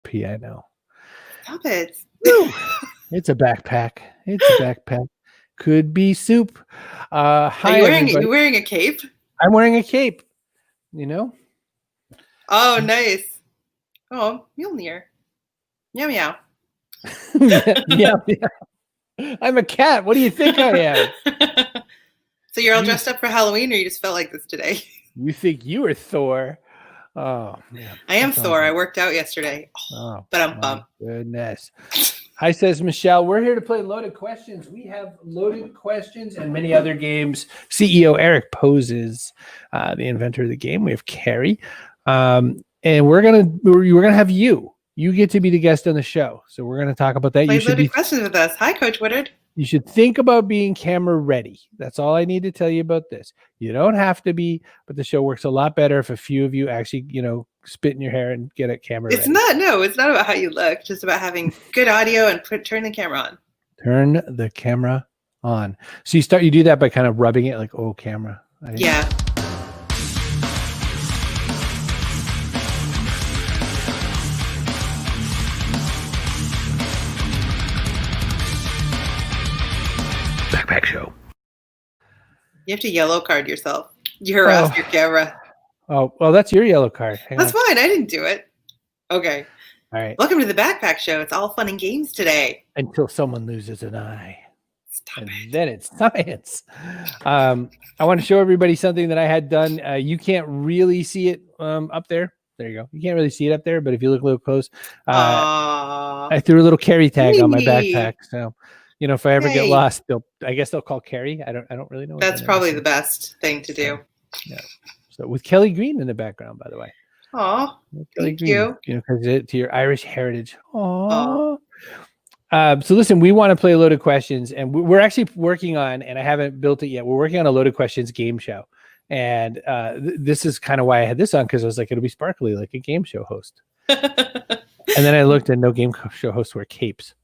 pee. I know. Stop it. It's a backpack. Could be soup. Hi, everybody. Are you wearing a cape? I'm wearing a cape. You know. Oh, nice. Oh, Mjolnir. Meow meow. Meow meow. I'm a cat. What do you think I am? So you're all dressed up for Halloween, or you just felt like this today? You think you were Thor? Oh man. I am Thor. I worked out yesterday. Oh, but I'm bummed. Goodness. Hi, says Michelle. We're here to play Loaded Questions. We have Loaded Questions and many other games. CEO Eric poses the inventor of the game. We have Kerry. And we're gonna have you. You get to be the guest on the show. So we're gonna talk about that. Play Loaded Questions with us. Hi, Coach Woodard. You should think about being camera ready. That's all I need to tell you about this. You don't have to be, but the show works a lot better if a few of you actually, spit in your hair and get a camera ready. It's not about how you look, just about having good audio and turn the camera on. Turn the camera on. So you do that by kind of rubbing it like, oh, camera. Yeah. Backpack show. You have to yellow card yourself. You harassed your camera. Oh, well, that's your yellow card. That's fine. I didn't do it. Okay. All right. Welcome to the Backpack Show. It's all fun and games today. Until someone loses an eye. Stop it. Then it's science. I want to show everybody something that I had done. You can't really see it up there. There you go. You can't really see it up there, but if you look a little close, I threw a little Kerry tag on my backpack. So, if I ever get lost, I guess they'll call Kerry. I don't really know. That's probably the best thing to do. Yeah. So with Kelly Green in the background, by the way. Oh, thank you. Because to your Irish heritage. Oh. So listen, we want to play Loaded Questions, and we're actually working on, and I haven't built it yet. We're working on a Loaded Questions game show, and this is kind of why I had this on, because I was like, it'll be sparkly like a game show host. And then I looked, and no game show hosts wear capes.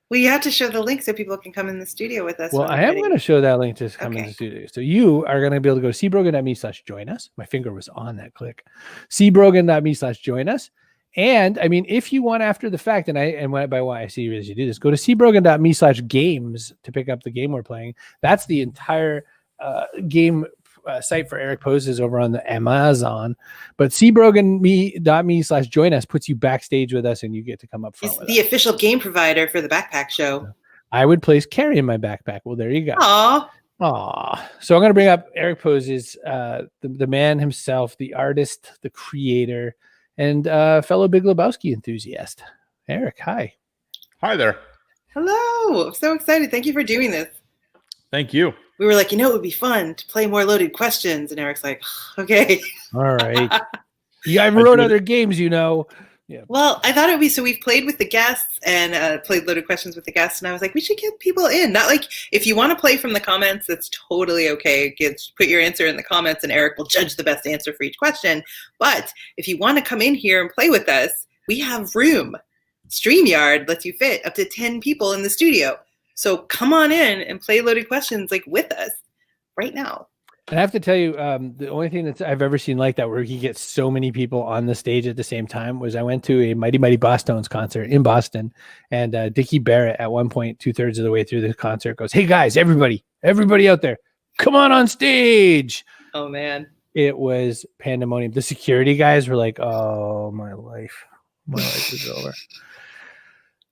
Well, you have to show the link so people can come in the studio with us. Well, I am going to show that link to come in the studio. So you are going to be able to go to cbrogan.me/join us. My finger was on that click. cbrogan.me/join us. And I mean, if you want after the fact, and by why I see you as you do this, go to cbrogan.me/games to pick up the game we're playing. That's the entire game site for Eric Poses over on the Amazon. But cbrogan.me/join us puts you backstage with us, and you get to come up front. He's the official game provider for the Backpack Show. I would place Kerry in my backpack. Well, there you go. Aw. So I'm going to bring up Eric Poses, the man himself, the artist, the creator, and fellow Big Lebowski enthusiast. Eric, hi. Hi there. Hello. I'm so excited. Thank you for doing this. Thank you. We were like, it would be fun to play more Loaded Questions. And Eric's like, okay. All right. I wrote other games, Yeah. Well, I thought it would be, so we've played with the guests and played Loaded Questions with the guests. And I was like, we should get people in. Not like, if you want to play from the comments, that's totally okay. Put your answer in the comments and Eric will judge the best answer for each question. But if you want to come in here and play with us, we have room. StreamYard lets you fit up to 10 people in the studio. So come on in and play Loaded Questions with us right now. And I have to tell you, the only thing that I've ever seen like that where he gets so many people on the stage at the same time was I went to a Mighty Mighty Bosstones concert in Boston, and Dickie Barrett at one point, 2/3 of the way through the concert, goes, "Hey guys, everybody out there, come on stage!" Oh man, it was pandemonium. The security guys were like, "Oh, my life is over."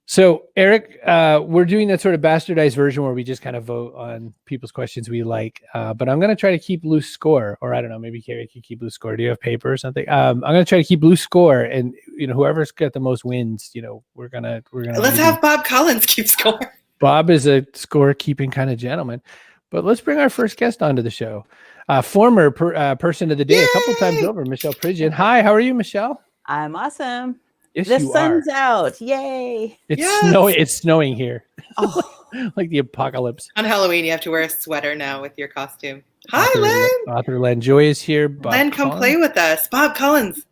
So, Eric, we're doing that sort of bastardized version where we just kind of vote on people's questions we like. But I'm going to try to keep loose score, or I don't know, maybe Kerry can keep loose score. Do you have paper or something? I'm going to try to keep loose score, and whoever's got the most wins, we're gonna. Let's have Bob Collins keep score. Bob is a score-keeping kind of gentleman. But let's bring our first guest onto the show. Former person of the day, a couple times over, Michelle Pridgeon. Hi, how are you, Michelle? I'm awesome. Yes, the sun's out. Yay. It's snowing here. Oh. Like the apocalypse. On Halloween, you have to wear a sweater now with your costume. Hi, Len. Author Len Joy is here. Len, come play with us. Bob Collins.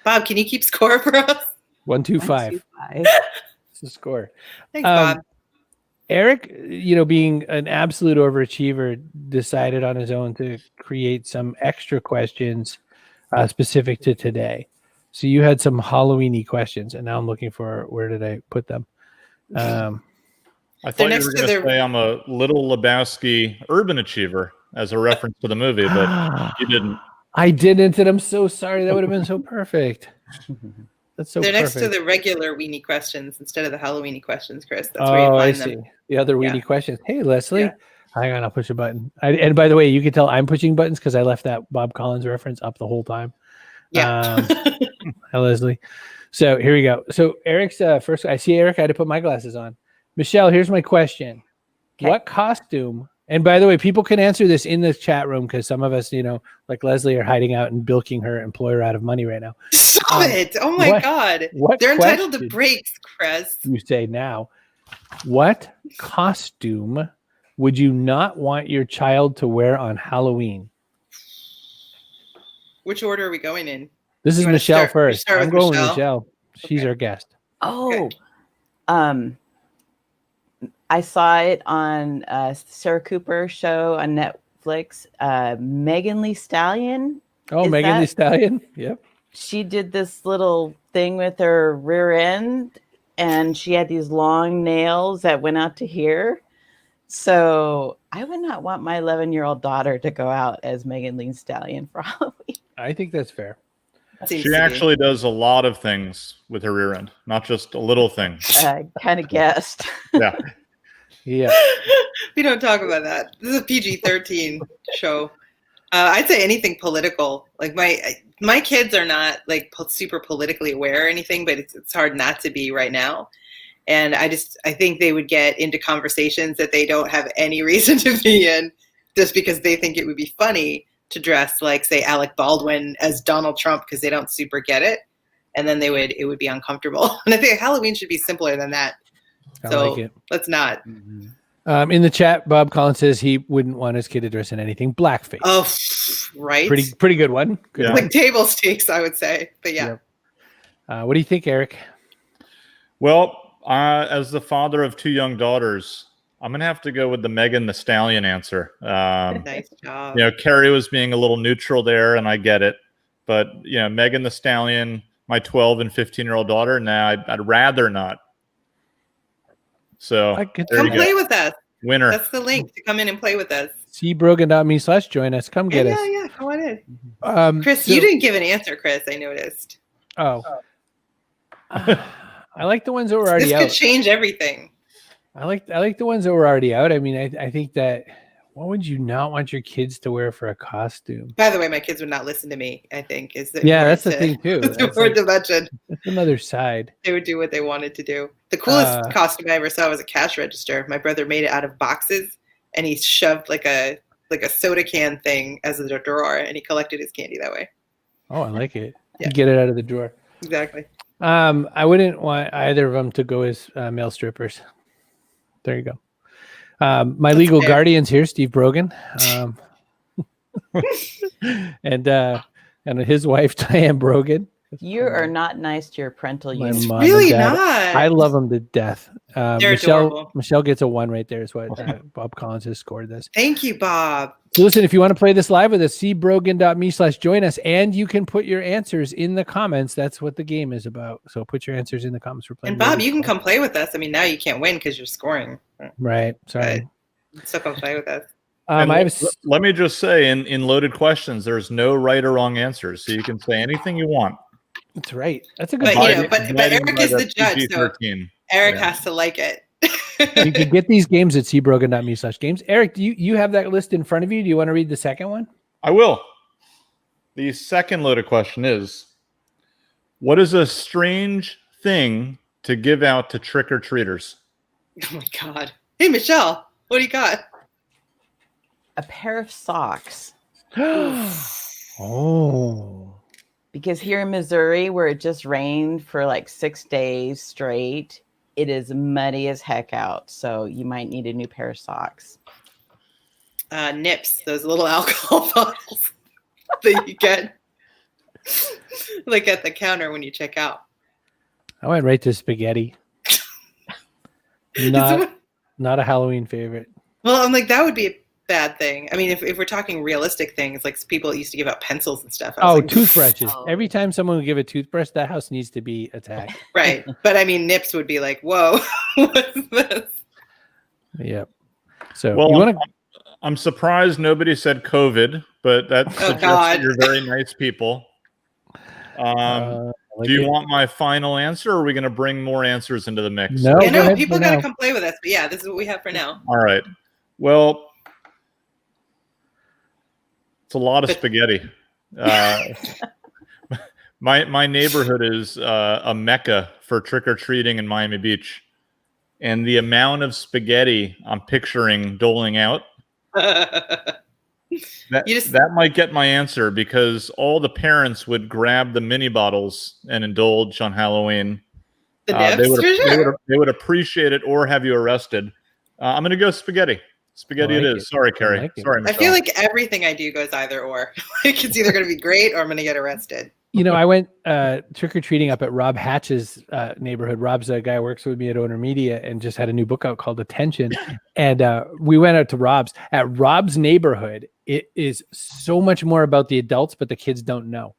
Bob, can you keep score for us? 125. It's the score. Thanks, Bob. Eric, being an absolute overachiever, decided on his own to create some extra questions specific to today. So you had some Halloween-y questions, and now I'm looking for where did I put them? I thought you next were to going to the- say I'm a little Lebowski urban achiever as a reference to the movie, but you didn't. I didn't, and I'm so sorry. That would have been so perfect. That's so They're perfect. next to the regular weenie questions instead of the Halloweeny questions, Chris. That's where Oh, you I find see. them. The other weenie Yeah. questions. Hey, Leslie. Yeah. Hang on, I'll push a button. And by the way, you can tell I'm pushing buttons because I left that Bob Collins reference up the whole time. Yeah. Hi, Leslie. So here we go. So Eric's first. I see Eric. I had to put my glasses on. Michelle, here's my question. Okay. What costume? And by the way, people can answer this in the chat room because some of us, like Leslie, are hiding out and bilking her employer out of money right now. Stop it. Oh my God. What They're entitled to question breaks, Chris. You say now, what costume would you not want your child to wear on Halloween? Which order are we going in? This is You wanna Michelle start- first. start I'm with going Michelle? with Michelle. She's Okay. our guest. Oh, I saw it on Sarah Cooper show on Netflix. Megan Lee Stallion. Oh, Is Megan Thee that- Stallion. Yep. She did this little thing with her rear end, and she had these long nails that went out to here. So I would not want my 11-year-old daughter to go out as Megan Lee Stallion for Halloween. I think that's fair. Seems She to be. actually does a lot of things with her rear end, not just a little thing. I kind of guessed. Yeah. Yeah. We don't talk about that. This is a PG-13 show. I'd say anything political. Like my kids are not like super politically aware or anything, but it's hard not to be right now. And I think they would get into conversations that they don't have any reason to be in, just because they think it would be funny to dress like, say, Alec Baldwin as Donald Trump because they don't super get it, and then it would be uncomfortable. And I think Halloween should be simpler than that. I So like it. let's not. In the chat, Bob Collins says he wouldn't want his kid to dress in anything blackface. Oh, right. Pretty good one. Good Yeah. one. Like table stakes, I would say. But yeah. Yep. What do you think, Eric? Well, as the father of two young daughters, I'm going to have to go with the Megan the Stallion answer. Nice job. Kerry was being a little neutral there, and I get it. But, Megan the Stallion, my 12 and 15-year-old daughter, I'd rather not. So I could there Come you go. play with us. Winner. That's the link to come in and play with us. See Brogan.me/join us. Come get us. Yeah. Come on in. Chris, you didn't give an answer, Chris. I noticed. Oh. I like the ones that were already This out. could change everything. I like the ones that were already out. I mean, I think that what would you not want your kids to wear for a costume? By the way, my kids would not listen to me, I think. Yeah, that's the thing too. It's That's important to mention. That's another side. They would do what they wanted to do. The coolest costume I ever saw was a cash register. My brother made it out of boxes, and he shoved like a soda can thing as a drawer, and he collected his candy that way. Oh, I like it. Yeah. Get it out of the drawer. Exactly. I wouldn't want either of them to go as male strippers. There you go. My legal fair. guardian's here, Steve Brogan, and his wife Diane Brogan. You are not nice to your parental My unit. mom Really and dad. not. I love them to death. They're adorable. Michelle gets a 1 right there. Is what Bob Collins has scored this. Thank you, Bob. So listen, if you want to play this live with us, see brogan.me/join us, and you can put your answers in the comments. That's what the game is about. So put your answers in the comments. We're playing. And Bob, really you can cool. come play with us. I mean, now you can't win because you're scoring. Right. Sorry. So come play with us. And I have let me just say, in loaded questions, there's no right or wrong answers, so you can say anything you want. That's right. That's a good But, point. but Eric is the judge, so PG-13. Eric Yeah. has to like it. You can get these games at cbrogan.me/games. Eric, do you have that list in front of you? Do you want to read the second one? I will. The second loaded question is, what is a strange thing to give out to trick-or-treaters? Oh my God. Hey, Michelle, what do you got? A pair of socks. Oh. Because here in Missouri, where it just rained for like 6 days straight, it is muddy as heck out. So you might need a new pair of socks. Nips, those little alcohol bottles that you get like at the counter when you check out. I went right to spaghetti. Not a Halloween favorite. Well, I'm like, that would be bad thing. I mean, if we're talking realistic things, like people used to give out pencils and stuff. I was Oh, like, toothbrushes. Oh. Every time someone would give a toothbrush, that house needs to be attacked. right. But I mean, nips would be like, whoa, what's this? Yep. So Well, you want to? I'm surprised nobody said COVID, but that suggests that God. you're very nice people. Do you want my final answer, or are we going to bring more answers into the mix? No. Yeah, go no, ahead people for got to now. come play with us. But yeah, this is what we have for now. All right. Well, it's a lot of spaghetti. My neighborhood is a mecca for trick-or-treating in Miami Beach. And the amount of spaghetti I'm picturing doling out, that might get my answer, because all the parents would grab the mini bottles and indulge on Halloween. The nips, for sure. They would appreciate it or have you arrested. I'm going to go spaghetti. Spaghetti it is. Sorry, Kerry. like it. Sorry, I Michelle. feel like everything I do goes either or. Like it's either going to be great or I'm going to get arrested. You know, I went trick-or-treating up at Rob Hatch's neighborhood. Rob's a guy who works with me at Owner Media and just had a new book out called Attention. And we went out to Rob's. At Rob's neighborhood, it is so much more about the adults, but the kids don't know.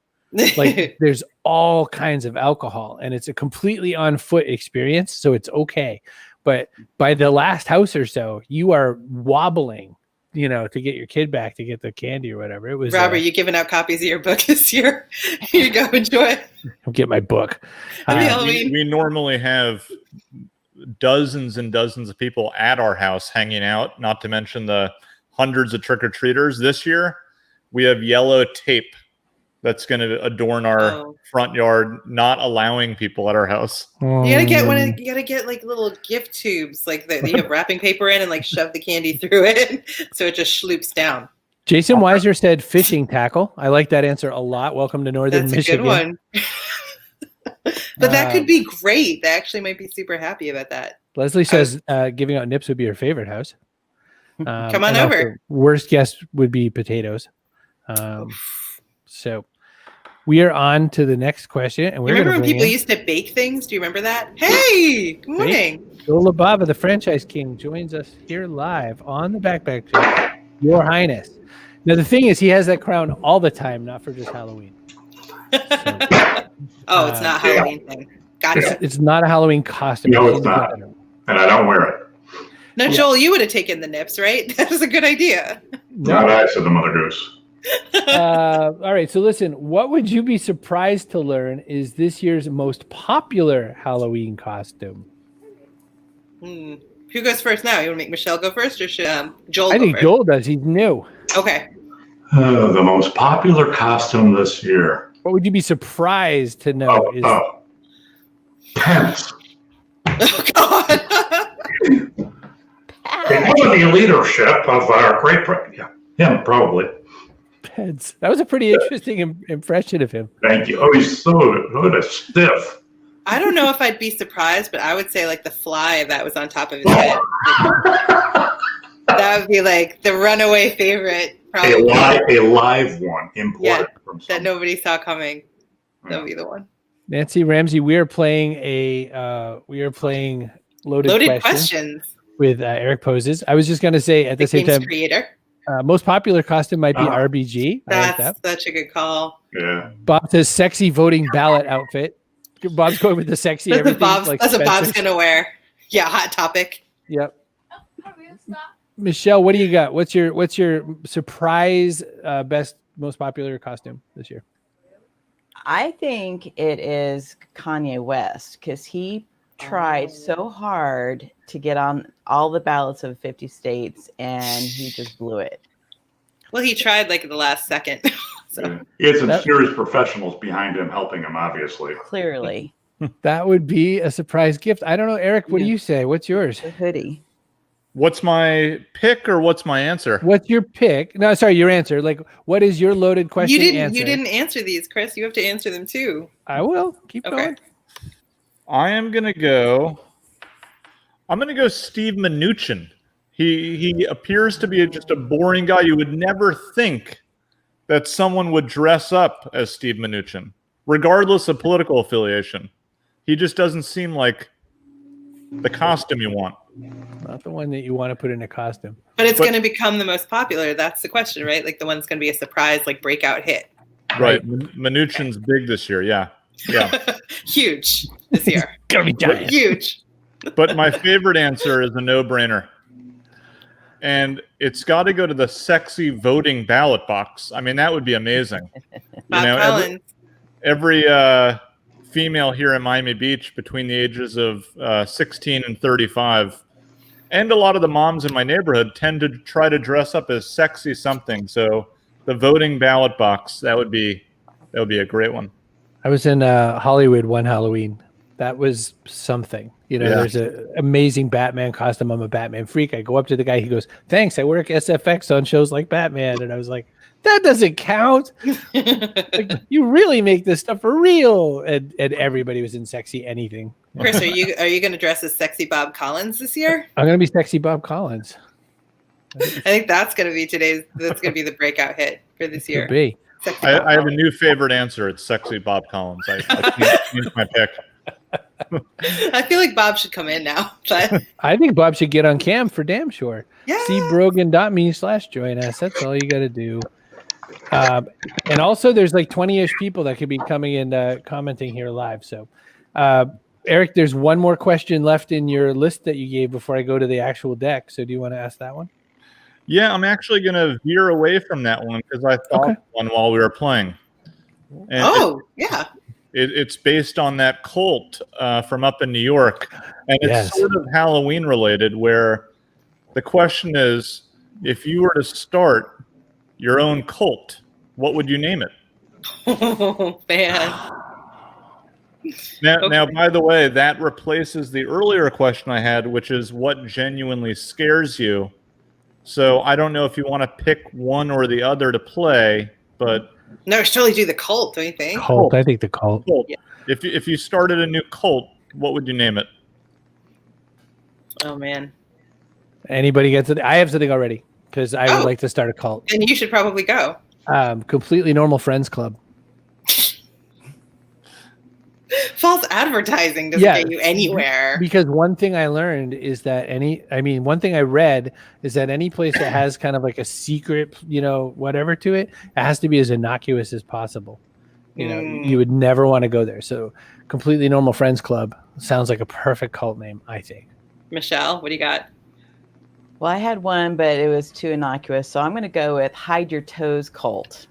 Like there's all kinds of alcohol, and it's a completely on foot experience, so it's okay. But by the last house or so, you are wobbling, you know, to get your kid back to get the candy or whatever. It was Robert, you giving out copies of your book this year? Here you go, enjoy. I'll get my book. Happy Halloween. We normally have dozens and dozens of people at our house hanging out, not to mention the hundreds of trick-or-treaters. This year, we have yellow tape that's going to adorn our front yard, not allowing people at our house. You gotta get you gotta get like little gift tubes, like that you have wrapping paper in, and like shove the candy through it, so it just sloops down. Jason Weiser said fishing tackle. I like that answer a lot. Welcome to Northern That's Michigan. a good one. But that could be great. They actually might be super happy about that. Leslie says giving out nips would be her favorite house. Come on and over. also worst guess would be potatoes. So we are on to the next question, and we're Remember when going to people used to bake things? Do you remember that? Hey, good morning. Joe LaBava, the franchise king, joins us here live on the Backpack Show. Your Highness. Now the thing is, he has that crown all the time, not for just Halloween. So, Oh, it's not Halloween thing. Gotcha. it's not a Halloween costume. No, it's not. And I don't wear it. No, Joel, you would have taken the nips, right? That was a good idea. Not I, said the Mother Goose. All right. So listen, what would you be surprised to learn is this year's most popular Halloween costume? Who goes first now? You want to make Michelle go first, or should Joel I go think first? Joel does. He's new. Okay. The most popular costume this year. What would you be surprised to know is Pence. Oh, God. It was the leadership of our great him, probably. Pence. That was a pretty interesting impression of him. Thank you. Oh, he's so stiff. I don't know if I'd be surprised, but I would say like the fly that was on top of his head. That would be like the runaway favorite. Probably. A live one imported from that nobody saw coming. That would be the one. Nancy Ramsey, we are playing loaded questions with Eric Poses. I was just going to say at the same time, creator. Most popular costume might be RBG. That's I like that. such a good call. Yeah. Bob says sexy voting ballot outfit. Bob's going with the sexy everything. That's what Bob's going to wear. Yeah, hot topic. Yep. Michelle, what do you got? What's your surprise most popular costume this year? I think it is Kanye West, because he tried so hard to get on all the ballots of 50 states and he just blew it. Well, he tried like at the last second. So. Yeah. He had some serious professionals behind him helping him, obviously. Clearly. That would be a surprise gift. I don't know, Eric, what do you say? What's yours? The hoodie. What's my pick or what's my answer? What's your pick? No, sorry, your answer. Like, what is your loaded question? You didn't answer these, Chris. You have to answer them too. I will. Keep going. I'm gonna go Steve Mnuchin. He appears to be just a boring guy. You would never think that someone would dress up as Steve Mnuchin, regardless of political affiliation. He just doesn't seem like the costume you want. Not the one that you want to put in a costume. But it's going to become the most popular. That's the question, right? Like the one that's going to be a surprise, like breakout hit. Right. Mnuchin's big this year. Yeah. Yeah. Huge this year. Gonna be giant. Huge. But my favorite answer is a no-brainer. And it's got to go to the sexy voting ballot box. I mean, that would be amazing. Bob Collins. Every female here in Miami Beach between the ages of 16 and 35, and a lot of the moms in my neighborhood tend to try to dress up as sexy something. So the voting ballot box, that would be a great one. I was in Hollywood one Halloween. That was something. There's an amazing Batman costume. I'm a Batman freak. I go up to the guy. He goes, "Thanks. I work SFX on shows like Batman." And I was like, "That doesn't count. Like, you really make this stuff for real." And everybody was in sexy anything. Chris, are you going to dress as sexy Bob Collins this year? I'm going to be sexy Bob Collins. I think that's going to be the breakout hit for this year. Could be. I have a new favorite answer. It's sexy Bob Collins. I changed my pick. I feel like Bob should come in now. But I think Bob should get on cam for damn sure. Yeah. See Brogan.me/join us. That's all you got to do. And also, there's like 20-ish people that could be coming in commenting here live. So, Eric, there's one more question left in your list that you gave before I go to the actual deck. So do you want to ask that one? Yeah, I'm actually going to veer away from that one because I thought one while we were playing. And yeah. It's based on that cult from up in New York. And it's sort of Halloween related, where the question is, if you were to start your own cult, what would you name it? Oh, man. Now, by the way, that replaces the earlier question I had, which is what genuinely scares you. So I don't know if you want to pick one or the other to play, but no, I should totally do the cult, don't you think? Cult. I think the cult. Yeah. If you started a new cult, what would you name it? Oh man. Anybody gets it? I have something already because I would like to start a cult. And you should probably go. Completely Normal Friends Club. False advertising doesn't get you anywhere. Because one thing I learned is that one thing I read is that any place that has kind of like a secret, whatever to it, it has to be as innocuous as possible. You would never want to go there. So Completely Normal Friends Club sounds like a perfect cult name, I think. Michelle, what do you got? Well, I had one, but it was too innocuous. So I'm going to go with Hide Your Toes Cult.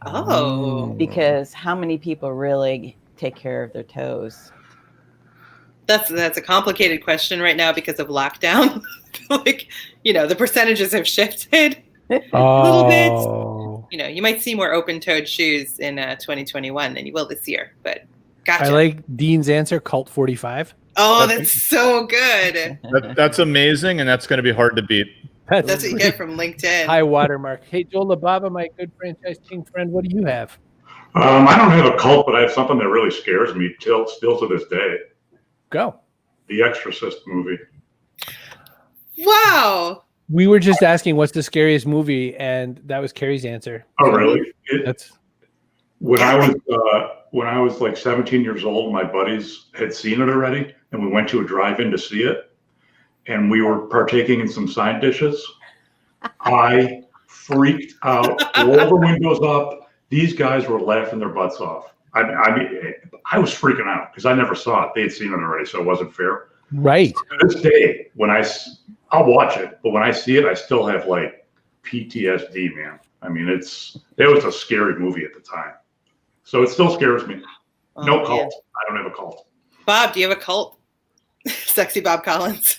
Oh. Because how many people really take care of their toes? That's a complicated question right now because of lockdown. The percentages have shifted a little bit. You might see more open-toed shoes in 2021 than you will this year, but gotcha. I like Dean's answer, Cult 45. Oh, that's so good. That's amazing, and that's going to be hard to beat. That's what you get from LinkedIn. High watermark. Hey, Joel LaBava, my good franchise king friend, what do you have? I don't have a cult, but I have something that really scares me still to this day. Go. The Exorcist movie. Wow. We were just asking what's the scariest movie, and that was Kerry's answer. Oh, really? When I was like 17 years old, my buddies had seen it already, and we went to a drive-in to see it, and we were partaking in some side dishes. I freaked out. All the windows up. These guys were laughing their butts off. I mean, I was freaking out because I never saw it. They had seen it already, so it wasn't fair. Right. To this day, I'll watch it, but when I see it, I still have like PTSD, man. I mean, it was a scary movie at the time. So it still scares me. No cult. I don't have a cult. Bob, do you have a cult? Sexy Bob Collins.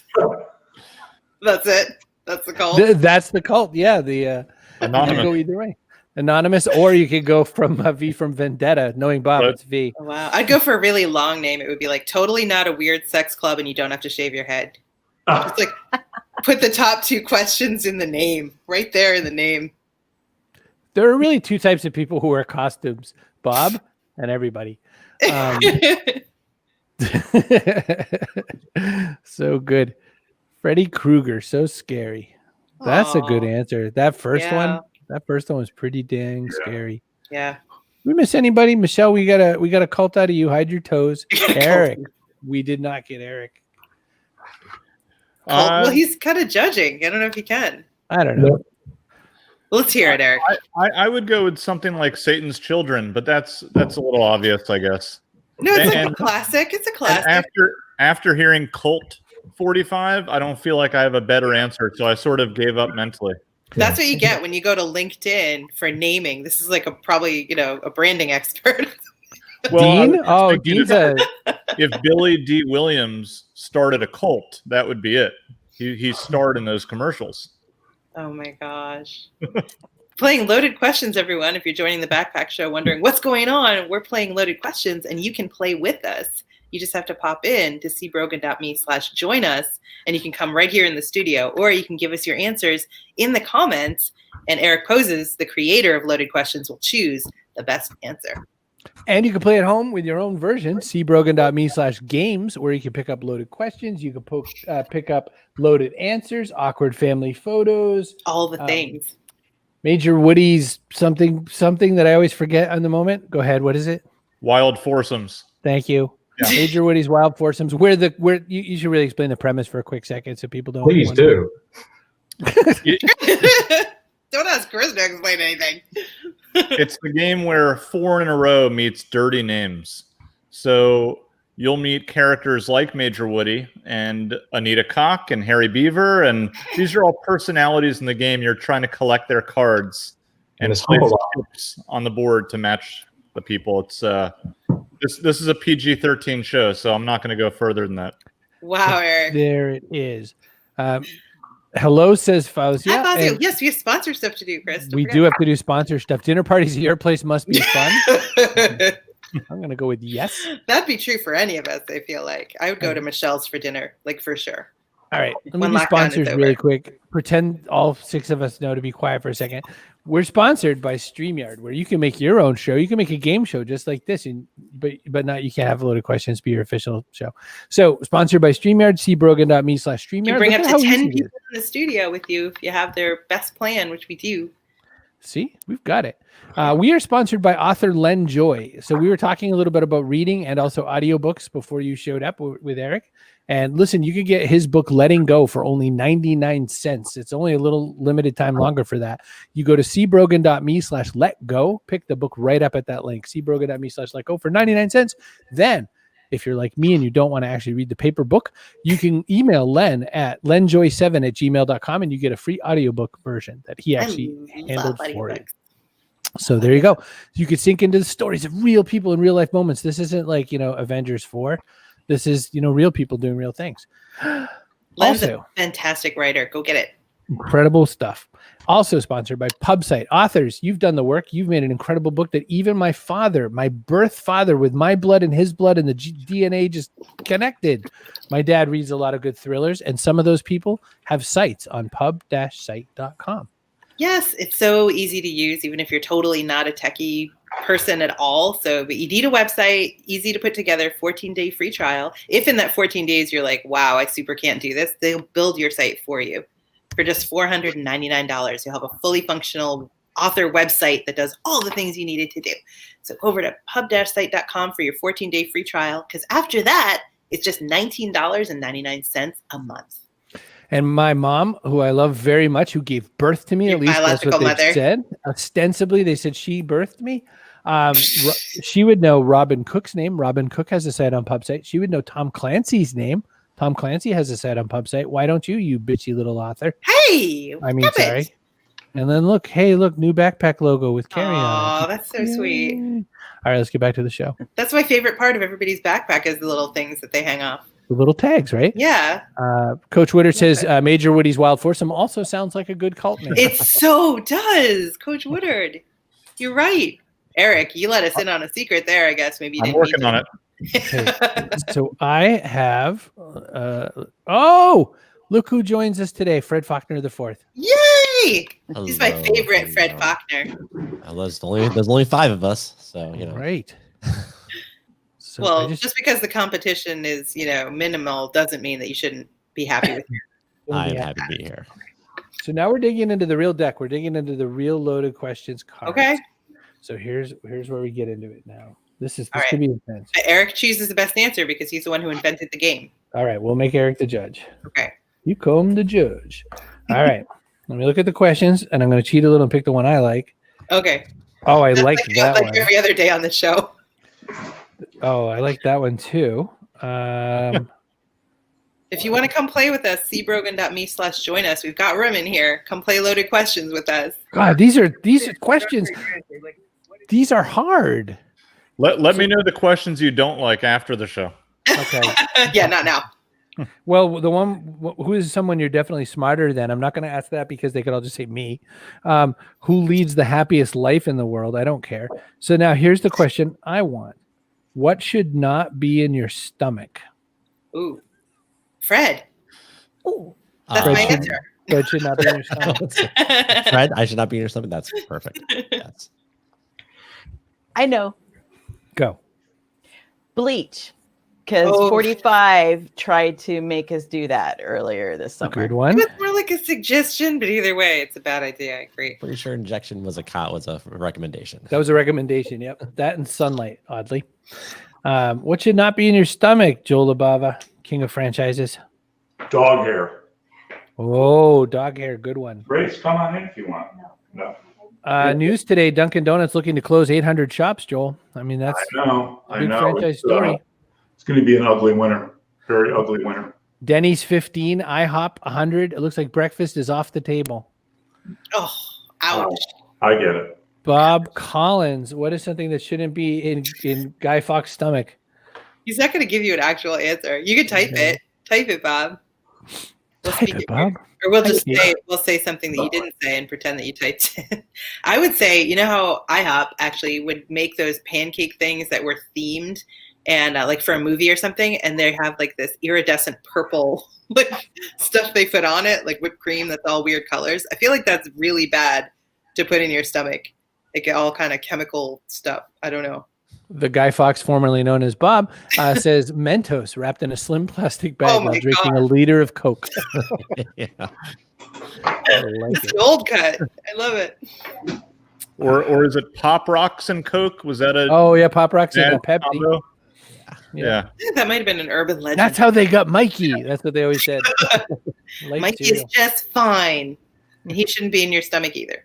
That's it. That's the cult. That's the cult. Yeah. The anonymous. You can go either way. Anonymous, or you could go from V from Vendetta. Knowing Bob, it's V. Oh, wow. I'd go for a really long name. It would be like totally not a weird sex club, and you don't have to shave your head. Just like put the top two questions in the name, right there in the name. There are really two types of people who wear costumes: Bob and everybody. So good. Freddy Krueger, so scary. That's a good answer. That first one was pretty dang scary. Yeah. We miss anybody? Michelle, we got a cult out of you. Hide your toes. Eric. We did not get Eric. Well, he's kind of judging. I don't know if he can. I don't know. Let's hear it, Eric. I would go with something like Satan's Children, but that's a little obvious, I guess. No, it's like a classic. It's a classic. After hearing Cult 45, I don't feel like I have a better answer, so I sort of gave up mentally. That's what you get when you go to LinkedIn for naming. This is like probably a branding expert. Well, Dean? Oh, Dean's if Billy D. Williams started a cult, that would be it. He starred in those commercials. Oh my gosh. Playing Loaded Questions, everyone. If you're joining the Backpack Show wondering what's going on, we're playing Loaded Questions and you can play with us. You just have to pop in to cbrogan.me/join us and you can come right here in the studio, or you can give us your answers in the comments and Eric Poses, the creator of Loaded Questions, will choose the best answer. And you can play at home with your own version, cbrogan.me/games, where you can pick up loaded questions. You can pick up loaded answers, awkward family photos. All the things. Major Woody's something that I always forget on the moment. Go ahead. What is it? Wild Foursomes. Thank you. Yeah. Major Woody's Wild Foursomes. Where you should really explain the premise for a quick second so people don't. Please do. Don't ask Chris to explain anything. It's the game where 4 in a row meets dirty names. So you'll meet characters like Major Woody and Anita Koch and Harry Beaver, and these are all personalities in the game. You're trying to collect their cards and place chips on the board to match the people. It's this is a PG-13 show, so I'm not going to go further than that. Wow, Eric. There it is. Hello, says Fauzia. Hi, Fazio. Yes, we have sponsor stuff to do, Chris. We do have to do sponsor stuff. Dinner parties at your place must be fun. I'm going to go with yes. That'd be true for any of us, I feel like. I would go to Michelle's for dinner, like for sure. All right. Let me do sponsors really quick. Pretend all 6 of us know to be quiet for a second. We're sponsored by StreamYard, where you can make your own show. You can make a game show just like this, but not you can't have a load of questions be your official show. So sponsored by StreamYard, cbrogan.me/StreamYard. You bring up to 10 people in the studio with you if you have their best plan, which we do. See, we've got it. We are sponsored by author Len Joy. So we were talking a little bit about reading and also audiobooks before you showed up with Eric. And listen, you could get his book Letting Go for only 99 cents. It's only a little limited time longer for that. You go to cbrogan.me/letgo, pick the book right up at that link, cbrogan.me/letgo for 99 cents. Then, if you're like me and you don't want to actually read the paper book, you can email Len at lenjoy7@gmail.com and you get a free audiobook version that he actually handled for you. So there you go. You could sink into the stories of real people in real life moments. This isn't like, Avengers 4. This is, real people doing real things. Len's a fantastic writer. Go get it. Incredible stuff. Also sponsored by PubSite. Authors, you've done the work. You've made an incredible book that even my father, my birth father, with my blood and his blood and the DNA just connected. My dad reads a lot of good thrillers, and some of those people have sites on pub-site.com. Yes, it's so easy to use, even if you're totally not a techie person at all. But you need a website, easy to put together, 14-day free trial. If in that 14 days you're like, wow, I super can't do this, they'll build your site for you. For just $499, you'll have a fully functional author website that does all the things you needed to do. So over to pub-site.com for your 14-day free trial, because after that, it's just $19.99 a month. And my mom, who I love very much, who gave birth to me, at least that's what they said. Ostensibly, they said she birthed me. She would know Robin Cook's name. Robin Cook has a site on PubSite. She would know Tom Clancy's name. Tom Clancy has a site on PubSite. Why don't you bitchy little author? Hey! Sorry. And then look, new backpack logo with Kerry on it. Oh, that's so sweet. All right, let's get back to the show. That's my favorite part of everybody's backpack is the little things that they hang off. The little tags, right? Yeah. Coach Witter says Major Woody's Wild Foursome also sounds like a good cult name. It so does, Coach Woodard. You're right. Eric, you let us in on a secret there, I guess. Maybe you I'm working on it. Okay. So I have look who joins us today, Fred Faulkner the Fourth. Yay! Hello, He's my favorite Fred Faulkner. There's only 5 of us, so Right. So well, just because the competition is, minimal doesn't mean that you shouldn't be happy with it. I am happy to be here. So now we're digging into the real deck. We're digging into the real loaded questions cards. Okay. So here's where we get into it now. This All right. could be intense. Eric chooses the best answer because he's the one who invented the game. All right, we'll make Eric the judge. Okay. You comb the judge. All right. Let me look at the questions, and I'm going to cheat a little and pick the one I like. Okay. Oh, I That's like that like one. every other day on the show. Oh, I like that one too. If you want to come play with us, cbrogan.me/join us. We've got room in here. Come play loaded questions with us. God, these are questions. These are hard. Let me know the questions you don't like after the show. Okay. Yeah, not now. Well, the one who is someone you're definitely smarter than. I'm not going to ask that because they could all just say me. Who leads the happiest life in the world? I don't care. So now here's the question I want. What should not be in your stomach? Ooh. Fred. Ooh. That's Fred my should- answer. Fred should not be in your stomach. Fred, I should not be in your stomach. That's perfect. Yes. I know. Go. Bleach. Because Oh. 45 tried to make us do that earlier this summer. Good It one. was more like a suggestion, but either way, it's a bad idea. I agree. Pretty sure injection was a recommendation. That was a recommendation. Yep. That and sunlight, oddly. What should not be in your stomach, Joel Labava, king of franchises? Dog hair. Oh, dog hair. Good one. Grace, come on in if you want. No. News today, Dunkin' Donuts looking to close 800 shops, Joel. I mean, that's I know. a big franchise It's, story. it's going to be an ugly winter. Very ugly winter. Denny's 15, IHOP 100. It looks like breakfast is off the table. Oh, ouch. I get it. Bob Collins, what is something that shouldn't be in Guy Fawkes' stomach? He's not going to give you an actual answer. You can type Okay. it. Type it, Bob. We'll Type speak it, it Bob. Or we'll just Yeah. say something that you didn't say and pretend that you typed it. I would say, you know how IHOP actually would make those pancake things that were themed and like for a movie or something, and they have like this iridescent purple like stuff they put on it, like whipped cream that's all weird colors. I feel like that's really bad to put in your stomach. Like all kind of chemical stuff. I don't know. The Guy Fawkes, formerly known as Bob, says Mentos wrapped in a slim plastic bag Oh while my drinking God. a liter of Coke. Yeah. I like It's it. an old cut. I love it. Or is it Pop Rocks and Coke? Was that a Oh, yeah, Pop Rocks and a bad Pepsi. combo? Yeah. Yeah. That might have been an urban legend. That's how they got Mikey. That's what they always said. Light Mikey is cereal. just fine. And he shouldn't be in your stomach either.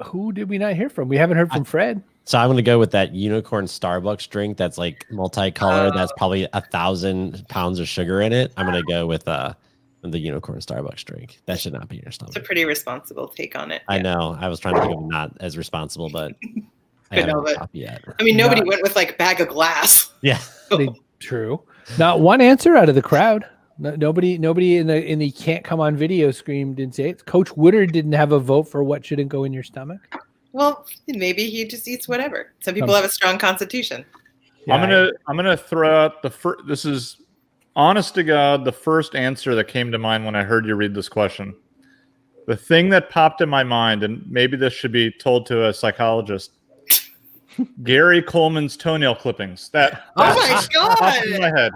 Who did we not hear from? We haven't heard from Fred. So I'm going to go with that unicorn Starbucks drink that's like multicolored. That's probably 1,000 pounds of sugar in it. I'm going to go with the unicorn Starbucks drink. That should not be in your It's a stomach. pretty responsible take on it. I Yeah. know. I was trying to think of not as responsible, but I Couldn't haven't help it. top yet. I mean, nobody Not- went with like bag of glass. Yeah. True. Not one answer out of the crowd. Nobody in the can't come on video scream didn't say it. Coach Woodard didn't have a vote for what shouldn't go in your stomach. Well, maybe he just eats whatever. Some people have a strong constitution. I'm gonna throw out the first. This is honest to God the first answer that came to mind when I heard you read this question. The thing that popped in my mind, and maybe this should be told to a psychologist. Gary Coleman's toenail clippings. That Oh my popped in God. my head.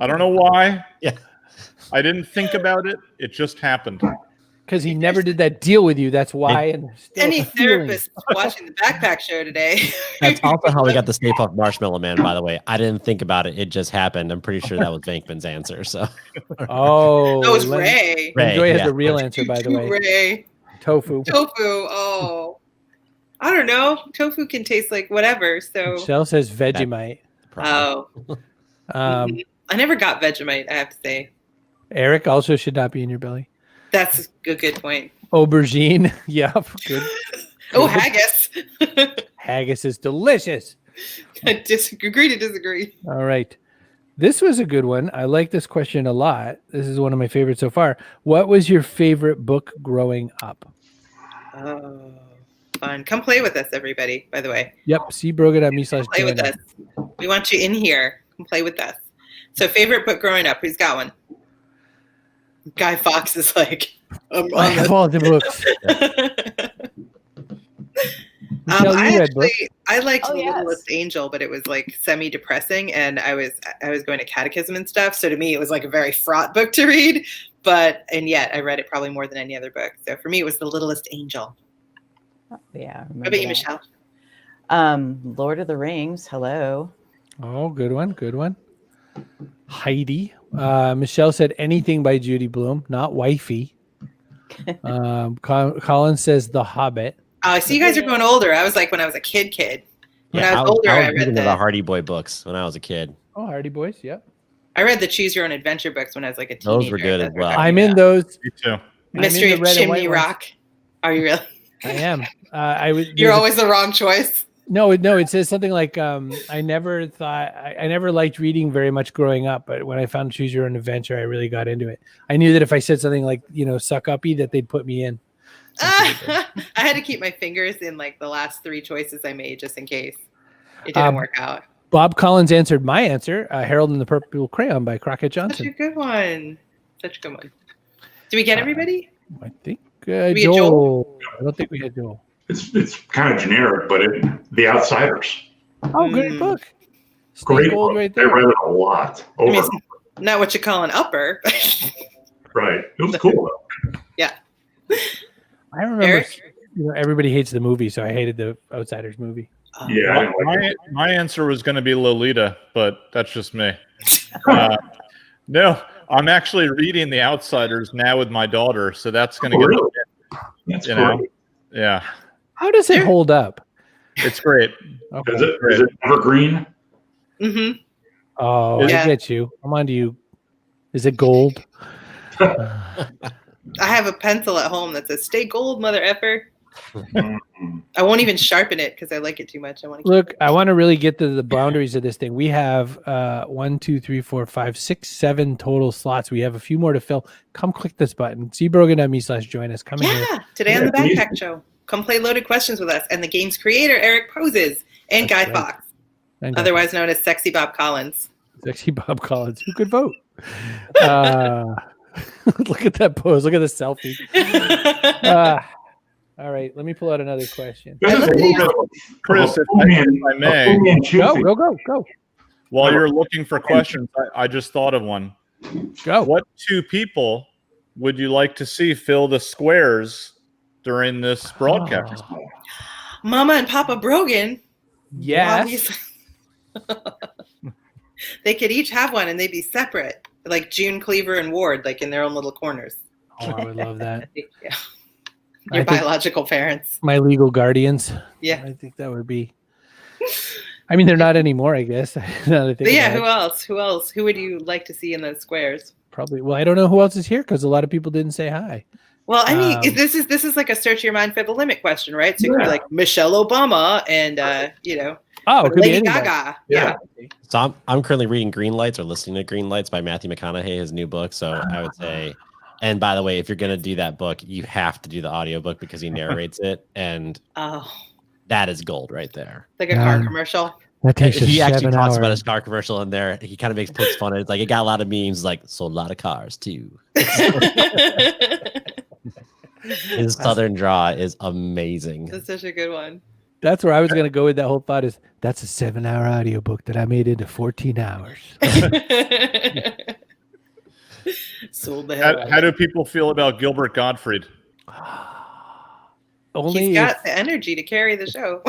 I don't know why. Yeah. I didn't think about it. It just happened. Because he never did that deal with you. That's why. And there's still Any a feeling. therapist watching the backpack show today. That's also how we got the Stay Puft Marshmallow Man, by the way. I didn't think about it. It just happened. I'm pretty sure that was Venkman's answer. So Oh, That was Len- Ray. Ray, Joy has yeah. the real answer, by the way. Ray. Tofu. Tofu. Oh. I don't know. Tofu can taste like whatever. So, Michelle says Vegemite. oh. Um, I never got Vegemite, I have to say. Eric also should not be in your belly. That's a good point. Aubergine. Yep. Good. Oh, haggis. Haggis is delicious. I agree to disagree. All right. This was a good one. I like this question a lot. This is one of my favorites so far. What was your favorite book growing up? Oh, fun. Come play with us, everybody, by the way. Yep. cbrogan.me Play with us. We want you in here. Come play with us. So, favorite book growing up? Who's got one? Guy Fawkes is like, I'm I on have this. all the books. Michelle, you read books. I liked Oh, yes. Littlest Angel, but it was like semi-depressing, and I was going to catechism and stuff. So to me, it was like a very fraught book to read. And yet I read it probably more than any other book. So for me, it was The Littlest Angel. Yeah. What about you, Michelle? Lord of the Rings. Hello. Oh, good one. Good one. Heidi. Michelle said anything by Judy Blume, not wifey. Colin says The Hobbit. Oh, I see you guys are going older. I was like when I was a kid. When I was older, I read reading the Hardy Boy books when I was a kid. Oh, Hardy Boys, yep. I read the Choose Your Own Adventure books when I was like a teenager. Those were good as well. I'm in those. Me too. Mystery of Chimney Rock. Are you really? I am. You're always the wrong choice. No, it says something like I never thought I never liked reading very much growing up, but when I found Choose Your Own Adventure, I really got into it. I knew that if I said something like, suck uppy, that they'd put me in. I had to keep my fingers in like the last 3 choices I made just in case it didn't work out. Bob Collins answered my answer, Harold and the Purple Crayon by Crockett Johnson. Such a good one. Did we get everybody? I think we Joel. I don't think we had Joel. It's kind of generic, but The Outsiders. Oh, great book. Great Gold book. right I there. read it a lot. I mean, it's not what you call an upper. Right. It was cool though. Yeah. I remember. Eric? Everybody hates the movie, so I hated the Outsiders movie. Yeah. I didn't like it. My answer was going to be Lolita, but that's just me. No, I'm actually reading The Outsiders now with my daughter, so that's going to get. Really? That's great. Yeah, How does it hold up? it's great. Okay. Is it evergreen? Mm-hmm. Oh, Yeah. I get you. I'm on to you. Is it gold? I have a pencil at home that says "Stay gold, mother effer." I won't even sharpen it because I like it too much. I want to Look, I want to really get to the boundaries of this thing. We have 1, 2, 3, 4, 5, 6, 7 total slots. We have a few more to fill. Come click this button. cbrogan.me/join us. Come in here. Yeah, today on the Backpack Show. Come play Loaded Questions with us and the game's creator, Eric Poses, and That's Guy right. Fawkes, And otherwise known as Sexy Bob Collins. Sexy Bob Collins. Who could vote? Look at that pose. Look at the selfie. All right, let me pull out another question. Chris, if I may, Go. while you're looking for questions, I just thought of one. Go. What 2 people would you like to see fill the squares during this broadcast? Mama and Papa Brogan. Yes. They could each have one and they'd be separate, like June, Cleaver, and Ward, like in their own little corners. Oh, I would love that. Yeah. Your I think biological parents. my legal guardians. Yeah. I think that would be. I mean, they're not anymore, I guess. Now that I think But yeah, about it. who else? Who would you like to see in those squares? Probably. Well, I don't know who else is here because a lot of people didn't say hi. Well, I mean, this is like a search your mind for the limit question, right? So it could be like Michelle Obama and Oh, it could be Lady anybody. Gaga. Yeah. So I'm currently reading Green Lights or listening to Green Lights by Matthew McConaughey, his new book. So I would say, and by the way, if you're going to do that book, you have to do the audiobook because he narrates it. And that is gold right there. Like a car commercial. That takes He actually 7 talks hours. about his car commercial in there. He kind of pokes fun at it. It's like it got a lot of memes, like sold a lot of cars too. His southern draw is amazing. That's such a good one. That's where I was going to go with that whole thought is that's a 7-hour audiobook that I made into 14 hours. Sold the hell out How of do people feel about Gilbert Gottfried? Only He's got the energy to carry the show.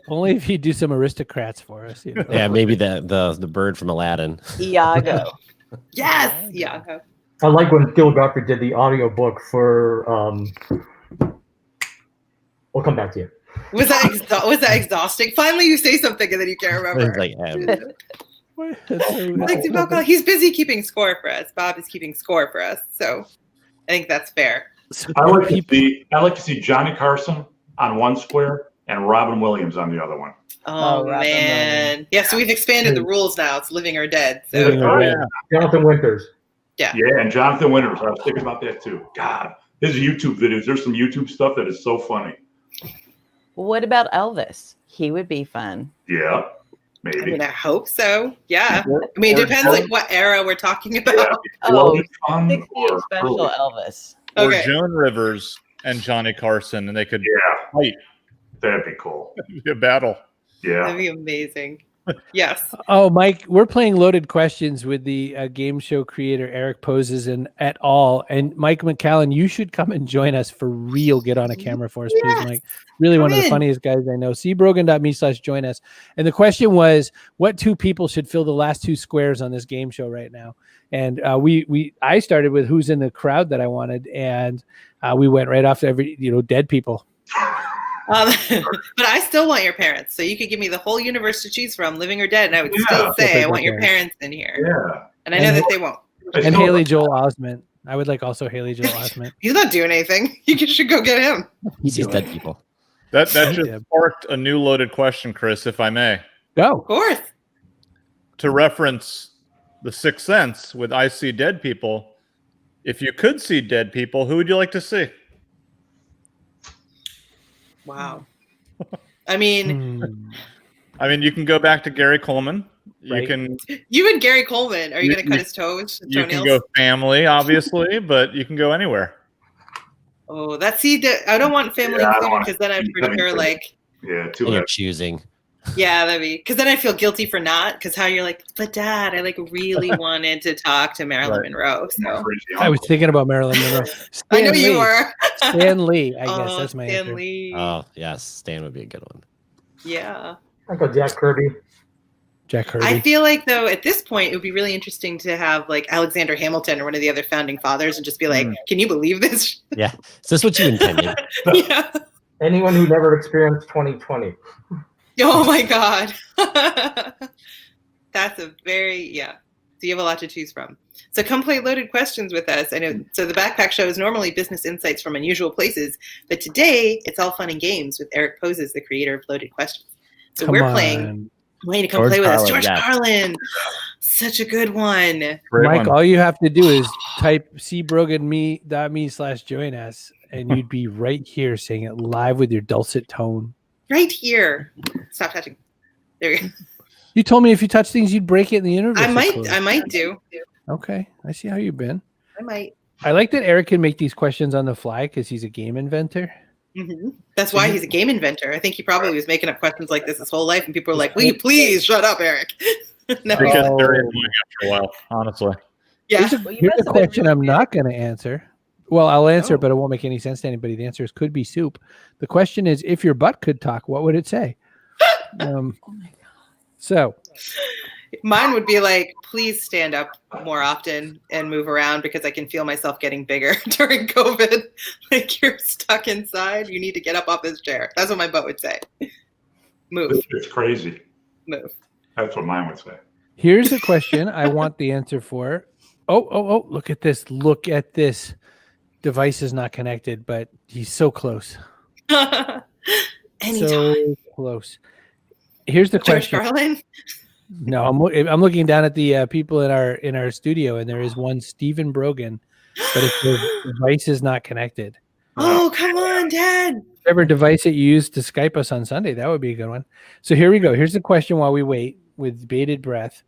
only if you do some aristocrats for us. You know? Yeah, maybe the bird from Aladdin. Iago. Yes. Yeah. I like when Gil Godfrey did the audiobook for we'll come back to you. Was that exhausting? Finally, you say something and then you can't remember. It's like, Sexy Bob Collins. He's busy keeping score for us. Bob is keeping score for us, so I think that's fair. I like to see Johnny Carson on one square and Robin Williams on the other one. Oh Robin man, yeah. So we've expanded the rules now. It's living or dead. So Living or dead. Jonathan Winters. yeah. Yeah, and Jonathan Winters. I was thinking about that too. God, his YouTube videos. There's some YouTube stuff that is so funny. What about Elvis? He would be fun. Yeah, I maybe. mean, I hope so. Yeah. I mean, it depends like what era we're talking about. Oh, Fun 60 or special early. Elvis. Or Okay. Joan Rivers and Johnny Carson, and they could Yeah, fight that'd be cool. a battle. That'd Yeah, be amazing. Yes. Oh, Mike, we're playing Loaded Questions with the game show creator Eric Poses and et al. And Mike McCallan, you should come and join us for real. Get on a camera for us, please, Mike. Really Come one of the in. funniest guys I know. cbrogan.me/join us. And the question was, what two people should fill the last two squares on this game show right now? And I started with who's in the crowd that I wanted, and we went right off to dead people. But I still want your parents, so you could give me the whole universe to choose from, living or dead, and I would still say I want your parents in here. Yeah. And I know that they won't. And Haley Joel Osment. I would like also Haley Joel Osment. He's not doing anything. You should go get him. He sees dead people. That just sparked a new loaded question, Chris, if I may. Go. Of course. To reference The Sixth Sense with I See Dead People, if you could see dead people, who would you like to see? Wow. I mean, you can go back to Gary Coleman. Right. You and Gary Coleman, are you going to cut his toes? You can go family, obviously, but you can go anywhere. Oh, I don't want family included because then I'd her like. Yeah, You're choosing. Yeah, that'd be because then I feel guilty for not because how you're like, but Dad, I like really wanted to talk to Marilyn Monroe. So I was thinking about Marilyn Monroe. I know you were. Stan Lee, I guess that's my Stan answer. Lee. Oh yes, Stan would be a good one. Yeah. I go Jack Kirby. Jack Kirby. I feel like though at this point it would be really interesting to have like Alexander Hamilton or one of the other founding fathers and just be like, can you believe this? Yeah. Is this what you intended? Yeah. Anyone who never experienced 2020. Oh my God. That's a very, So you have a lot to choose from. So come play Loaded Questions with us. I know. So the Backpack Show is normally business insights from unusual places, but today it's all fun and games with Eric Poses, the creator of Loaded Questions. So we're playing. Wayne to come play with us. George Carlin. Such a good one. Mike, all you have to do is type cbrogan.me/join us and you'd be right here saying it live with your dulcet tone. Right here. Stop touching. There we go. You told me if you touch things, you'd break it in the universe. I might do. Okay. I see how you've been. I might. I like that Eric can make these questions on the fly because he's a game inventor. Mm-hmm. That's why he's a game inventor. I think he probably was making up questions like this his whole life, and people were like, "Will you please shut up, Eric?" No. Because they're annoying after a while, honestly. Yeah. Here's a question I'm not going to answer. Well, I'll answer, but it won't make any sense to anybody. The answer is could be soup. The question is, if your butt could talk, what would it say? Oh my God. So mine would be like, please stand up more often and move around because I can feel myself getting bigger during COVID. Like you're stuck inside. You need to get up off this chair. That's what my butt would say. Move. It's crazy. Move. That's what mine would say. Here's a question I want the answer for. Oh, look at this. Look at this. Device is not connected, but he's so close. Anytime. So close. Here's the question. George Carlin? No, I'm looking down at the people in our studio, and there is one Stephen Brogan, but if the device is not connected. Oh, come on, Dad. Whatever device that you use to Skype us on Sunday, that would be a good one. So here we go. Here's the question while we wait with bated breath.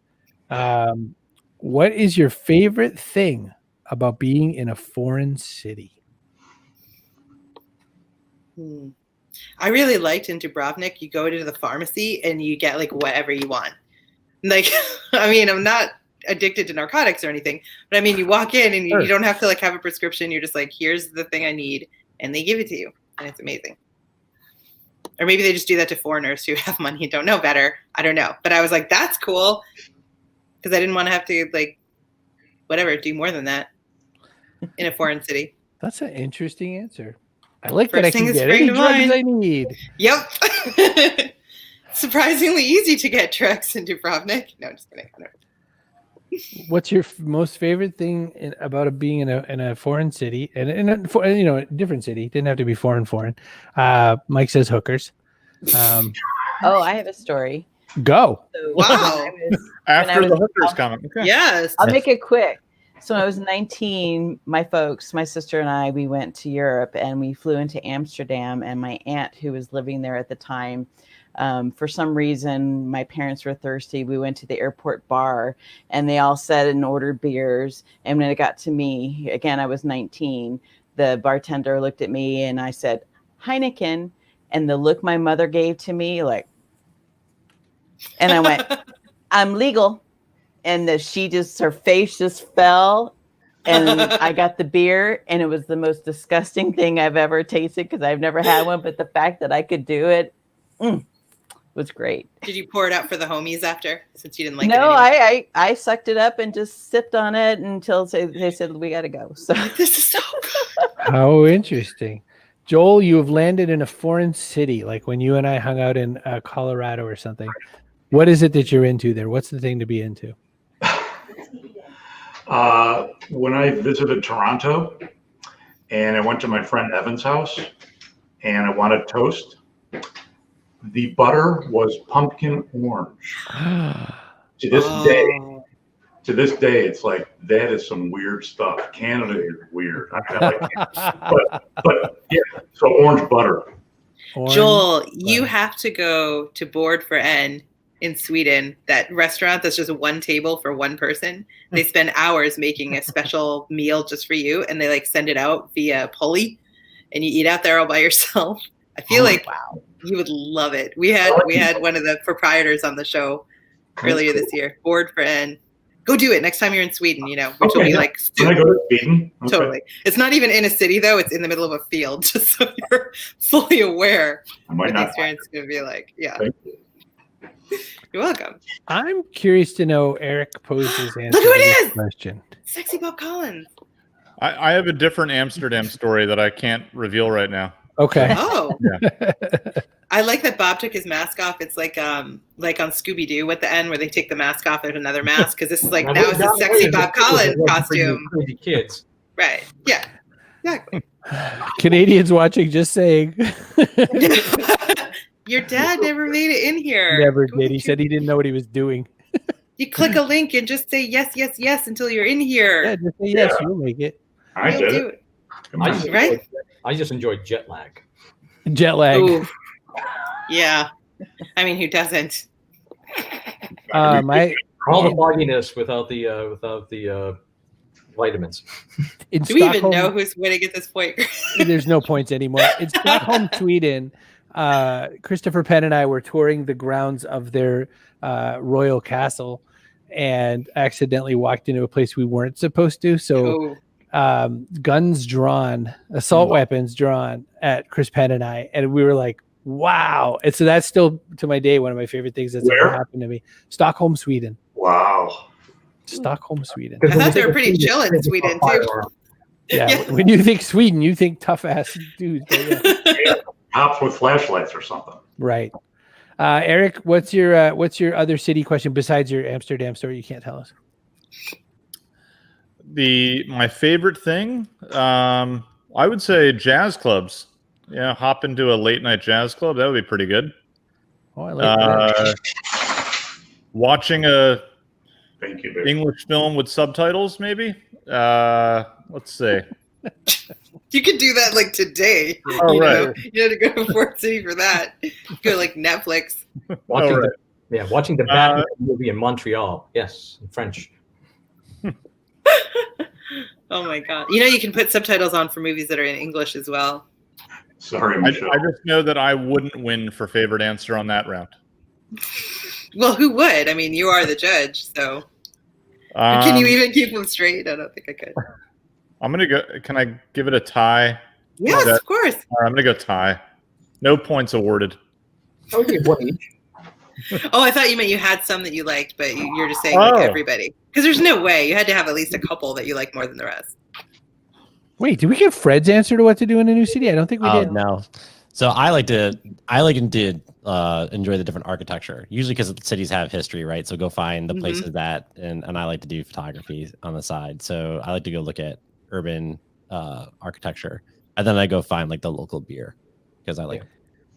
What is your favorite thing about being in a foreign city? I really liked in Dubrovnik, you go to the pharmacy and you get like whatever you want. Like, I mean, I'm not addicted to narcotics or anything, but I mean, you walk in and you don't have to like have a prescription. You're just like, here's the thing I need. And they give it to you. And it's amazing. Or maybe they just do that to foreigners who have money and don't know better. I don't know. But I was like, that's cool. Because I didn't want to have to like, whatever, do more than that in a foreign city. That's an interesting answer. I like First that I can get any drugs I need. Yep. Surprisingly easy to get drugs in Dubrovnik. No, just kidding. What's your most favorite thing about being in a foreign city and in a different city? Didn't have to be foreign. Mike says hookers. I have a story. Go. So wow. After the hookers comment. Okay. Yes. I'll make it quick. So when I was 19, my sister and I, we went to Europe and we flew into Amsterdam, and my aunt who was living there at the time, for some reason, my parents were thirsty. We went to the airport bar and they all sat and ordered beers. And when it got to me, again, I was 19, the bartender looked at me and I said, Heineken. And the look my mother gave to me, like, And I went, I'm legal. And her face just fell. And I got the beer, and it was the most disgusting thing I've ever tasted because I've never had one. But the fact that I could do it was great. Did you pour it out for the homies after, since you didn't like it? No, anymore? I sucked it up and just sipped on it until they said we got to go. So This is so good. How interesting. Joel, you have landed in a foreign city, like when you and I hung out in Colorado or something. What is it that you're into there? What's the thing to be into? When I visited Toronto and I went to my friend Evan's house and I wanted toast, the butter was pumpkin orange. To this day, it's like, that is some weird stuff. Canada is weird. But yeah, so orange butter. Joel, you have to go to Board for N in Sweden, that restaurant that's just one table for one person. They spend hours making a special meal just for you, and they like send it out via pulley, and you eat out there all by yourself. I feel you would love it. We had one of the proprietors on the show earlier this year. Board for N. Go do it next time you're in Sweden, which will be like Can I go to Sweden? Okay. Totally. It's not even in a city though, it's in the middle of a field, just so you're fully aware what the experience is gonna be like. Yeah. Thank you. You're welcome. I'm curious to know Eric Pose's answer Look who to it this is! question. Sexy Bob Collins. I have a different Amsterdam story that I can't reveal right now. Okay. Oh. Yeah. I like that Bob took his mask off. It's like on Scooby-Doo at the end where they take the mask off and another mask, because this is like now it's a sexy Bob Collins costume. Crazy kids. Right. Yeah. Exactly. Canadians watching, just saying. Your dad never made it in here. Never did. He said he didn't know what he was doing. You click a link and just say yes, yes, yes until you're in here. Yeah, just say yes, you'll make it. I You'll did do it. it. I just enjoyed jet lag. Jet lag. Ooh. Yeah. I mean, who doesn't? All the fogginess without the vitamins. Do we even know who's winning at this point? There's no points anymore. In Stockholm, Sweden, Christopher Penn and I were touring the grounds of their royal castle and accidentally walked into a place we weren't supposed to. So guns drawn, assault weapons drawn at Chris Penn and I. And we were like, wow. And so that's still, to my day, one of my favorite things that's ever happened to me. Stockholm, Sweden. Wow. Stockholm, Sweden. I thought they were pretty chill in Sweden, too. Yeah. When you think Sweden, you think tough ass dudes. Yeah. Cops with flashlights or something. Right. Eric, what's your other city question besides your Amsterdam story you can't tell us? My favorite thing, I would say jazz clubs. Yeah, hop into a late night jazz club. That would be pretty good. Oh, I like that. Watching a Thank you, baby. English film with subtitles, maybe. Let's see. You could do that like today. Oh, right. You had to go to Fort City for that. Go like Netflix. Watching the Batman movie in Montreal. Yes, in French. Oh my god! You can put subtitles on for movies that are in English as well. Sorry, Michelle. I just know that I wouldn't win for favorite answer on that round. Well, who would? I mean, you are the judge, so can you even keep them straight? I don't think I could. I'm gonna go. Can I give it a tie? Yes, of course. I'm gonna go tie. No points awarded. Okay, one each. Oh, I thought you meant you had some that you liked, but you're just saying like everybody. Because there's no way. You had to have at least a couple that you like more than the rest. Wait, did we get Fred's answer to what to do in a new city? I don't think we did. No. So I like to enjoy the different architecture, usually because cities have history, right? So go find the places that, and I like to do photography on the side. So I like to go look at urban architecture, and then I go find like the local beer because I like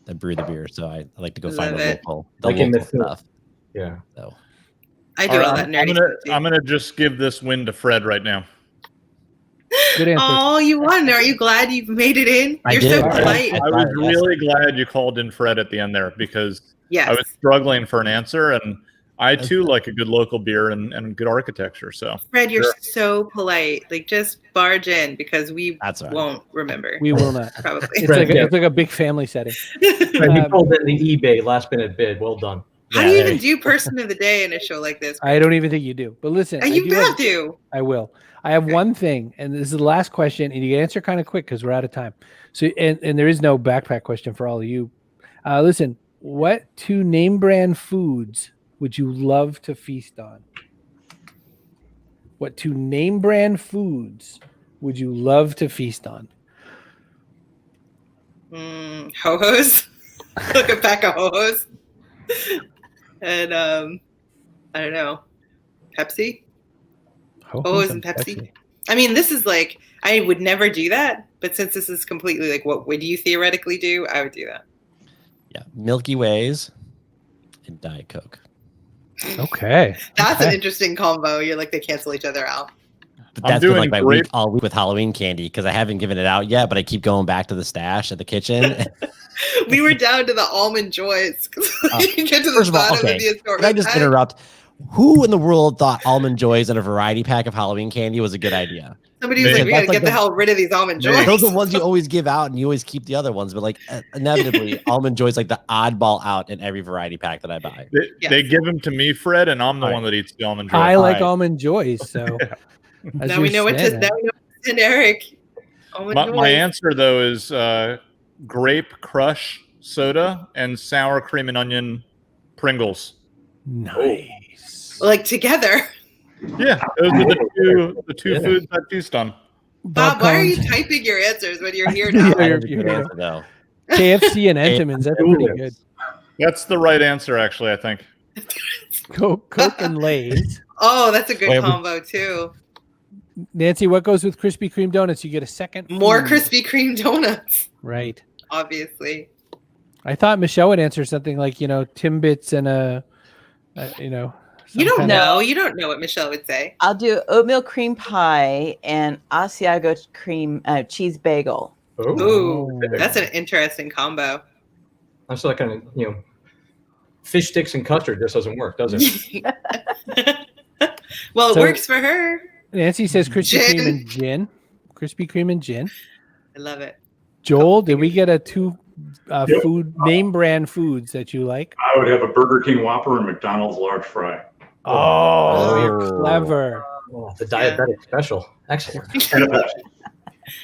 to brew the beer. So I like to go find the local stuff. Yeah. So I do all that nerdy stuff too. I'm gonna just give this win to Fred right now. Good answer. Oh, you won. Are you glad you made it in? You're so polite. I was really glad you called in Fred at the end there because I was struggling for an answer, and I too like a good local beer and good architecture. So Fred, you're so polite. Like just barge in because we won't remember. We will not. Probably. It's like a big family setting. He pulled in the eBay last minute bid. Well done. How do you even do person of the day in a show like this? I don't even think you do. But listen, You have to. I will. I have one thing, and this is the last question, and you can answer kind of quick because we're out of time. So, and there is no backpack question for all of you. Listen, what 2 name brand foods would you love to feast on? What 2 name brand foods would you love to feast on? Ho-hos. Look, a pack of ho-hos. And I don't know, Pepsi. Ho-hos and Pepsi. I mean, this is like, I would never do that, but since this is completely like, what would you theoretically do? I would do that. Yeah, Milky Ways and Diet Coke. Okay. That's an interesting combo. You're like, they cancel each other out. But that's been like my week all week with Halloween candy because I haven't given it out yet, but I keep going back to the stash at the kitchen. We were down to the almond joys. You get to the bottom of the assortment. Can I just interrupt? Who in the world thought almond joys and a variety pack of Halloween candy was a good idea? Somebody was like, we gotta get the hell rid of these almond joys. Those are the ones you always give out and you always keep the other ones, but like inevitably almond joys like the oddball out in every variety pack that I buy. They give them to me, Fred, and I'm the one that eats the almond joy. I like almond joys, so now we know what to send Eric. My answer though is grape crush soda and sour cream and onion Pringles. Nice. Like together. Yeah, those are the two foods I feast on. Bob, why are you typing your answers when you're here now? KFC and Entenmann's, that's pretty good. That's the right answer, actually, I think. Coke and Lay's. Oh, that's a good combo, too. Nancy, what goes with Krispy Kreme donuts? You get a second. More Krispy Kreme donuts. Right. Obviously. I thought Michelle would answer something like, Timbits and you don't know. You don't know what Michelle would say. I'll do oatmeal cream pie and Asiago cream cheese bagel. Ooh, that's an interesting combo. That's like fish sticks and custard just doesn't work, does it? Well, it works for her. Nancy says Krispy Kreme and gin. Krispy Kreme and gin. I love it. Joel, did we get a 2 food name brand foods that you like? I would have a Burger King Whopper and McDonald's large fry. Oh, you're clever. Oh, the diabetic special. Excellent. And a Pepsi.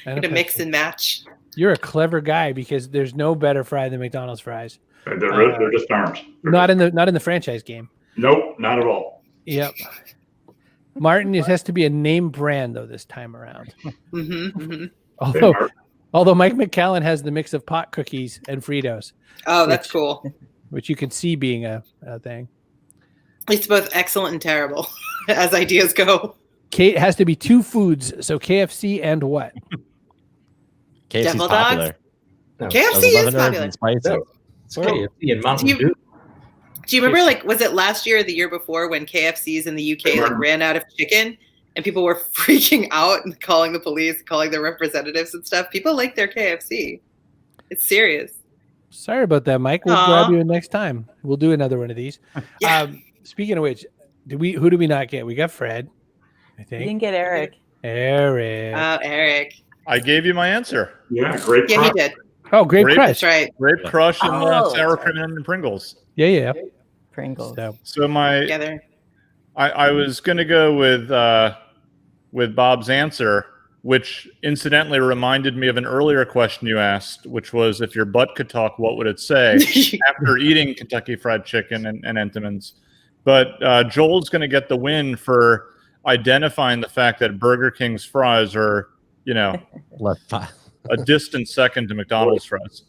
Gonna mix and match. You're a clever guy because there's no better fry than McDonald's fries. They're just arms. Not in the franchise game. Nope, not at all. Yep. Martin, it has to be a name brand though this time around. Although Mike McCallan has the mix of pot cookies and Fritos. Oh, that's cool. Which you can see being a thing. It's both excellent and terrible as ideas go. Kate has to be 2 foods, so KFC and what? KFC's Devil popular. Dogs? No. KFC is popular. It's KFC and Mountain Dew. Do you remember, was it last year or the year before when KFCs in the UK ran out of chicken and people were freaking out and calling the police, calling their representatives and stuff? People like their KFC. It's serious. Sorry about that, Mike. We'll grab you next time. We'll do another one of these. Yeah. Speaking of which, who did we not get? We got Fred, I think. You didn't get Eric. Eric. Oh, Eric. I gave you my answer. Yeah, great. Yeah, he did. Oh, Grape Crush. That's right. Grape Crush and sour cream and onion Pringles. Yeah. Pringles. So I was gonna go with Bob's answer, which incidentally reminded me of an earlier question you asked, which was if your butt could talk, what would it say after eating Kentucky Fried Chicken and Entenmann's? But Joel's going to get the win for identifying the fact that Burger King's fries are, a distant second to McDonald's fries.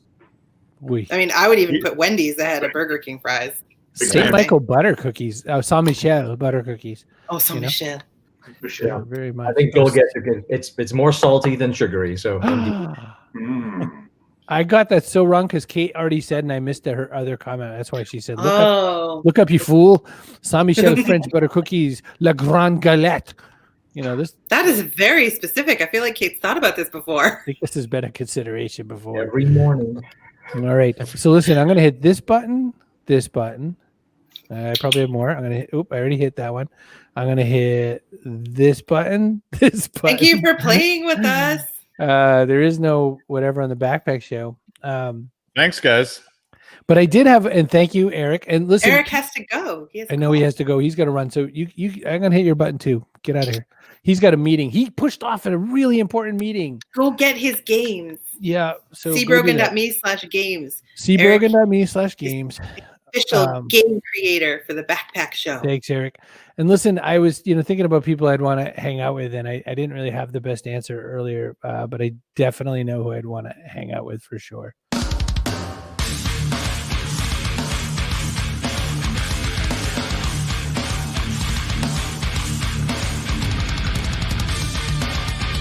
I mean, I would even put Wendy's ahead of Burger King fries. St. Michael butter cookies. Oh, Saint Michel butter cookies. Oh, Saint Michel. Yeah, very much. I think Joel gets it. It's more salty than sugary. So I got that so wrong because Kate already said, and I missed her other comment. That's why she said, "Look up, you fool! Saint Michel French butter cookies, La Grande Galette." This. That is very specific. I feel like Kate's thought about this before. I think this has been a consideration before. Every morning. All right. So listen, I'm going to hit this button. I probably have more. I'm going to hit. I already hit that one. I'm going to hit this button. Thank you for playing with us. There is no whatever on the backpack show. Thanks, guys. But I did have, and thank you, Eric. And listen, Eric has to go. I know he has to go. He's got to run. So I'm gonna hit your button too. Get out of here. He's got a meeting. He pushed off at a really important meeting. Go get his games. Yeah. So cbrogan.me/games. cbrogan.me/games. Official game creator for the Backpack Show. Thanks, Eric. And listen, I was, thinking about people I'd want to hang out with, and I didn't really have the best answer earlier, but I definitely know who I'd want to hang out with for sure.